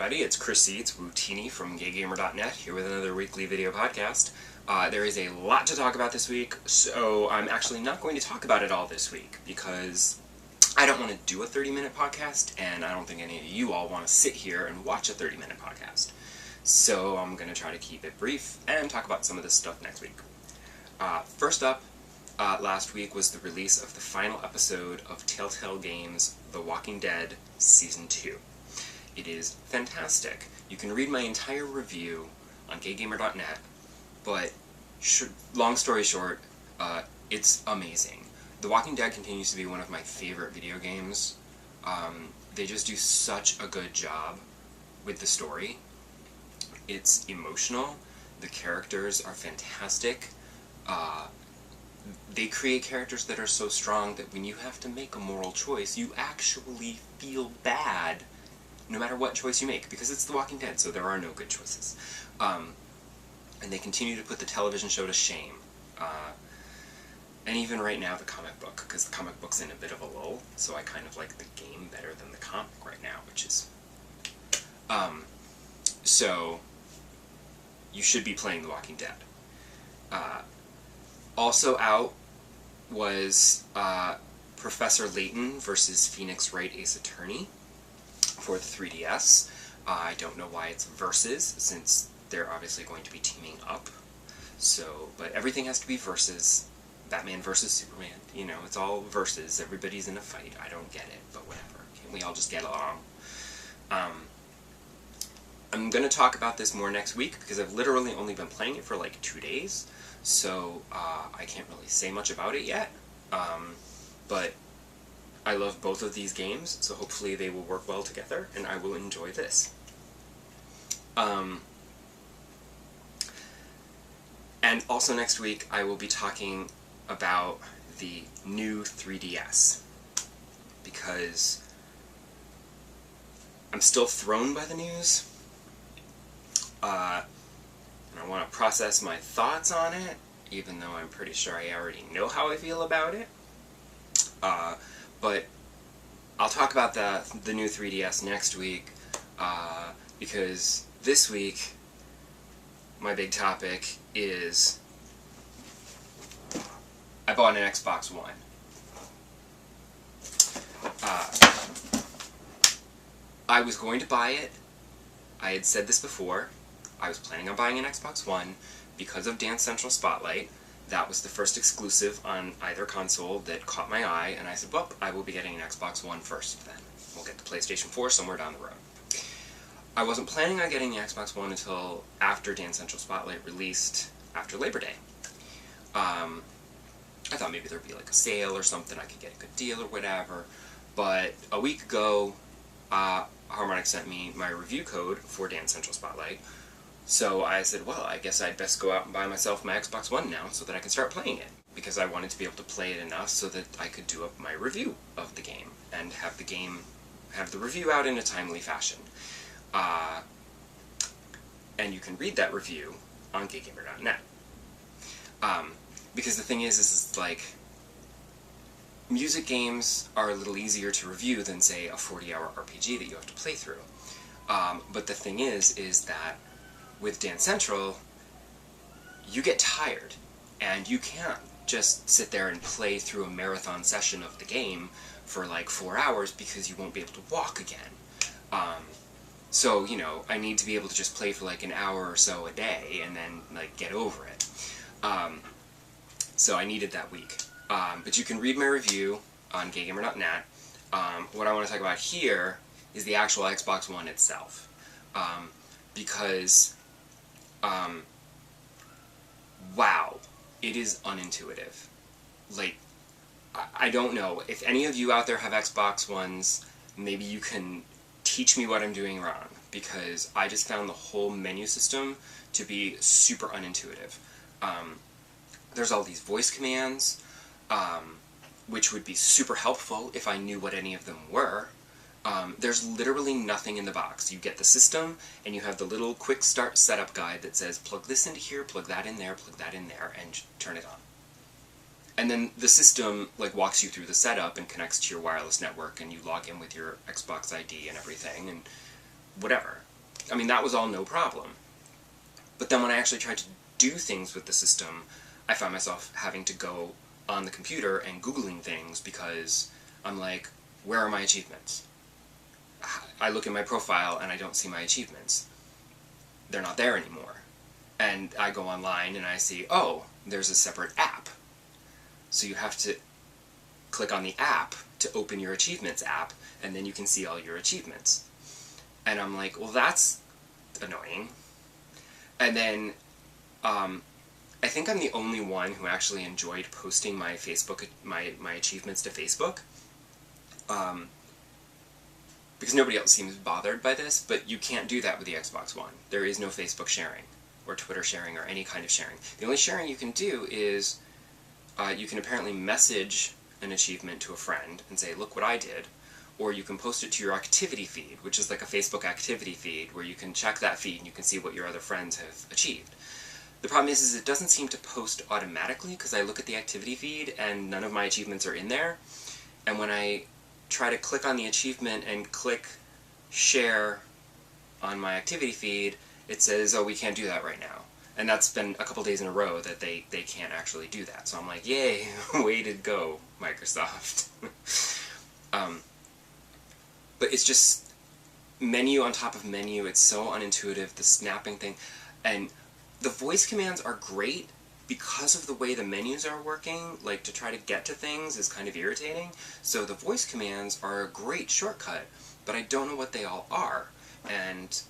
everybody, it's Chris C. It's Wootini from GayGamer.net, here with another weekly video podcast. There is a lot to talk about this week, so I'm actually not going to talk about it all this week, because I don't want to do a 30-minute podcast, and I don't think any of you all want to sit here and watch a 30-minute podcast. So I'm going to try to keep it brief, and talk about some of this stuff next week. First up, last week was the release of the final episode of Telltale Games' The Walking Dead Season 2. It is fantastic. You can read my entire review on GayGamer.net, but long story short, it's amazing. The Walking Dead continues to be one of my favorite video games. They just do such a good job with the story. It's emotional. The characters are fantastic. They create characters that are so strong that when you have to make a moral choice, you actually feel bad no matter what choice you make, because it's The Walking Dead, so there are no good choices. And they continue to put the television show to shame. And even right now, the comic book, because the comic book's in a bit of a lull, so I kind of like the game better than the comic right now, which is... So, you should be playing The Walking Dead. Also out was Professor Layton versus Phoenix Wright Ace Attorney for the 3DS. I don't know why it's versus, since they're obviously going to be teaming up. So, but everything has to be versus. Batman versus Superman, you know, it's all versus. Everybody's in a fight. I don't get it, but whatever. Can't we all just get along? I'm going to talk about this more next week, because I've literally only been playing it for like 2 days, so I can't really say much about it yet. But I love both of these games, so hopefully they will work well together, and I will enjoy this. And also next week, I will be talking about the new 3DS, because I'm still thrown by the news, and I want to process my thoughts on it, even though I'm pretty sure I already know how I feel about it. But I'll talk about the new 3DS next week, because this week my big topic is I bought an Xbox One. I was going to buy it. I had said this before. I was planning on buying an Xbox One because of Dance Central Spotlight. That was the first exclusive on either console that caught my eye, and I said, well, I will be getting an Xbox One first then. We'll get the PlayStation 4 somewhere down the road. I wasn't planning on getting the Xbox One until after Dance Central Spotlight released after Labor Day. I thought maybe there'd be like a sale or something, I could get a good deal or whatever, but a week ago, Harmonic sent me my review code for Dance Central Spotlight. So I said, well, I guess I'd best go out and buy myself my Xbox One now so that I can start playing it. Because I wanted to be able to play it enough so that I could do up my review of the game, and have the review out in a timely fashion. And you can read that review on GayGamer.net. Because the thing is like, music games are a little easier to review than, say, a 40-hour RPG that you have to play through. But the thing is that with Dance Central, you get tired, and you can't just sit there and play through a marathon session of the game for like 4 hours, because you won't be able to walk again. So, you know, I need to be able to just play for like an hour or so a day, and then like get over it. So I needed that week. But you can read my review on GayGamer.net. What I want to talk about here is the actual Xbox One itself. Because, wow, it is unintuitive. Like, I don't know. If any of you out there have Xbox Ones, maybe you can teach me what I'm doing wrong, because I just found the whole menu system to be super unintuitive. There's all these voice commands, which would be super helpful if I knew what any of them were. There's literally nothing in the box. You get the system, and you have the little quick start setup guide that says, plug this into here, plug that in there, and turn it on. And then the system like walks you through the setup and connects to your wireless network, and you log in with your Xbox ID and everything, and whatever. I mean, that was all no problem. But then when I actually tried to do things with the system, I found myself having to go on the computer and Googling things because I'm like, where are my achievements? I look at my profile and I don't see my achievements. They're not there anymore. And I go online and I see, oh, there's a separate app. So you have to click on the app to open your achievements app, and then you can see all your achievements. And I'm like, well, that's annoying. And then, I think I'm the only one who actually enjoyed posting my Facebook, my achievements to Facebook. Because nobody else seems bothered by this, but you can't do that with the Xbox One. There is no Facebook sharing, or Twitter sharing, or any kind of sharing. The only sharing you can do is, you can apparently message an achievement to a friend and say, look what I did, or you can post it to your activity feed, which is like a Facebook activity feed, where you can check that feed and you can see what your other friends have achieved. The problem is it doesn't seem to post automatically, because I look at the activity feed and none of my achievements are in there, and when I try to click on the achievement and click share on my activity feed, it says, oh, we can't do that right now. And that's been a couple days in a row that they can't actually do that. So I'm like, yay, way to go, Microsoft. But it's just menu on top of menu. It's so unintuitive, the snapping thing. And the voice commands are great because of the way the menus are working. Like, to try to get to things is kind of irritating. So the voice commands are a great shortcut, but I don't know what they all are. And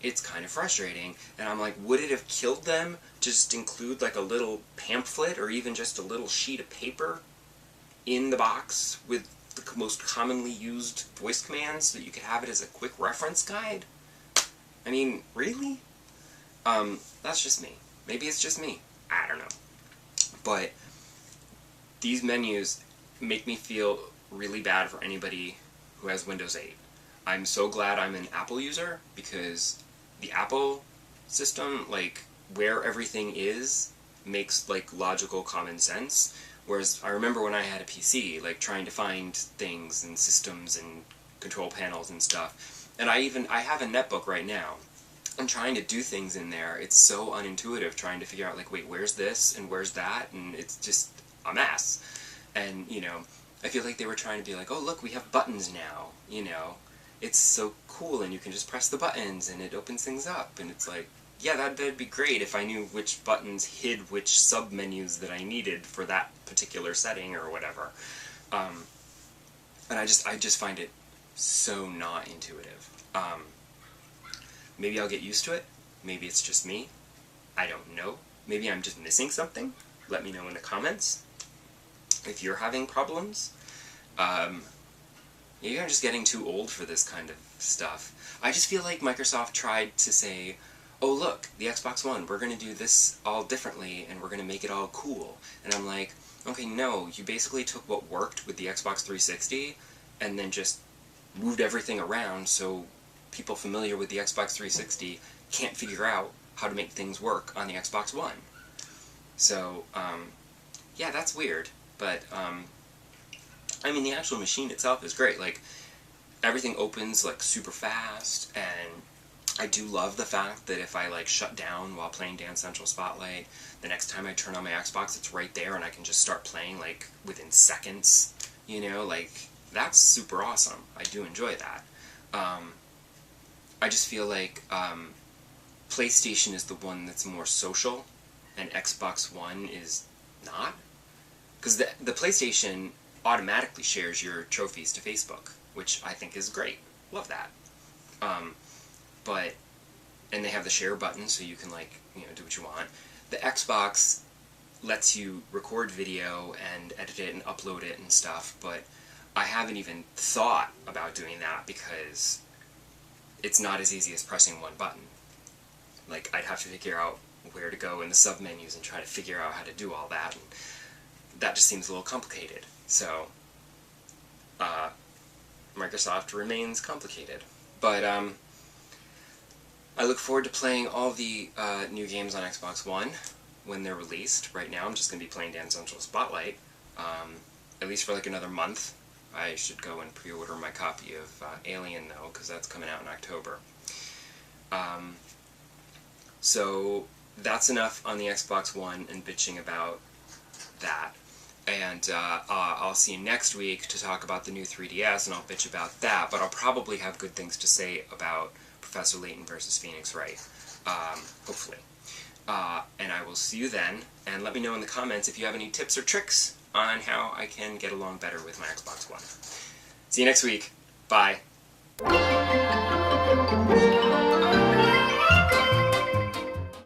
it's kind of frustrating, and I'm like, would it have killed them to just include like a little pamphlet or even just a little sheet of paper in the box with the most commonly used voice commands so that you could have it as a quick reference guide? I mean, really? That's just me. Maybe it's just me. I don't know. But these menus make me feel really bad for anybody who has Windows 8. I'm so glad I'm an Apple user, because the Apple system, like, where everything is, makes, like, logical common sense. Whereas I remember when I had a PC, like, trying to find things and systems and control panels and stuff. And I have a netbook right now. I'm trying to do things in there. It's so unintuitive, trying to figure out, like, wait, where's this and where's that? And it's just a mess. And, you know, I feel like they were trying to be like, oh, look, we have buttons now, you know. It's so cool, and you can just press the buttons, and it opens things up, and it's like, yeah, that'd be great if I knew which buttons hid which sub-menus that I needed for that particular setting or whatever. And I just find it so not intuitive. Maybe I'll get used to it. Maybe it's just me. I don't know. Maybe I'm just missing something. Let me know in the comments if you're having problems. Maybe I'm just getting too old for this kind of stuff. I just feel like Microsoft tried to say, oh look, the Xbox One, we're going to do this all differently, and we're going to make it all cool. And I'm like, okay, no, you basically took what worked with the Xbox 360, and then just moved everything around so people familiar with the Xbox 360 can't figure out how to make things work on the Xbox One. So, yeah, that's weird, but, I mean, the actual machine itself is great. Like, everything opens, like, super fast, and I do love the fact that if I, like, shut down while playing Dance Central Spotlight, the next time I turn on my Xbox, it's right there, and I can just start playing, like, within seconds, you know? Like, that's super awesome. I do enjoy that. I just feel like, PlayStation is the one that's more social, and Xbox One is not. Because the PlayStation automatically shares your trophies to Facebook, which I think is great. Love that. And they have the share button, so you can, like, you know, do what you want. The Xbox lets you record video and edit it and upload it and stuff, but I haven't even thought about doing that because it's not as easy as pressing one button. Like, I'd have to figure out where to go in the sub-menus and try to figure out how to do all that, and that just seems a little complicated. So, Microsoft remains complicated. But, I look forward to playing all the new games on Xbox One when they're released. Right now I'm just going to be playing Dance Central Spotlight, at least for like another month. I should go and pre-order my copy of Alien, though, because that's coming out in October. So that's enough on the Xbox One and bitching about that. And I'll see you next week to talk about the new 3DS, and I'll bitch about that, but I'll probably have good things to say about Professor Layton versus Phoenix Wright, hopefully. And I will see you then, and let me know in the comments if you have any tips or tricks on how I can get along better with my Xbox One. See you next week. Bye.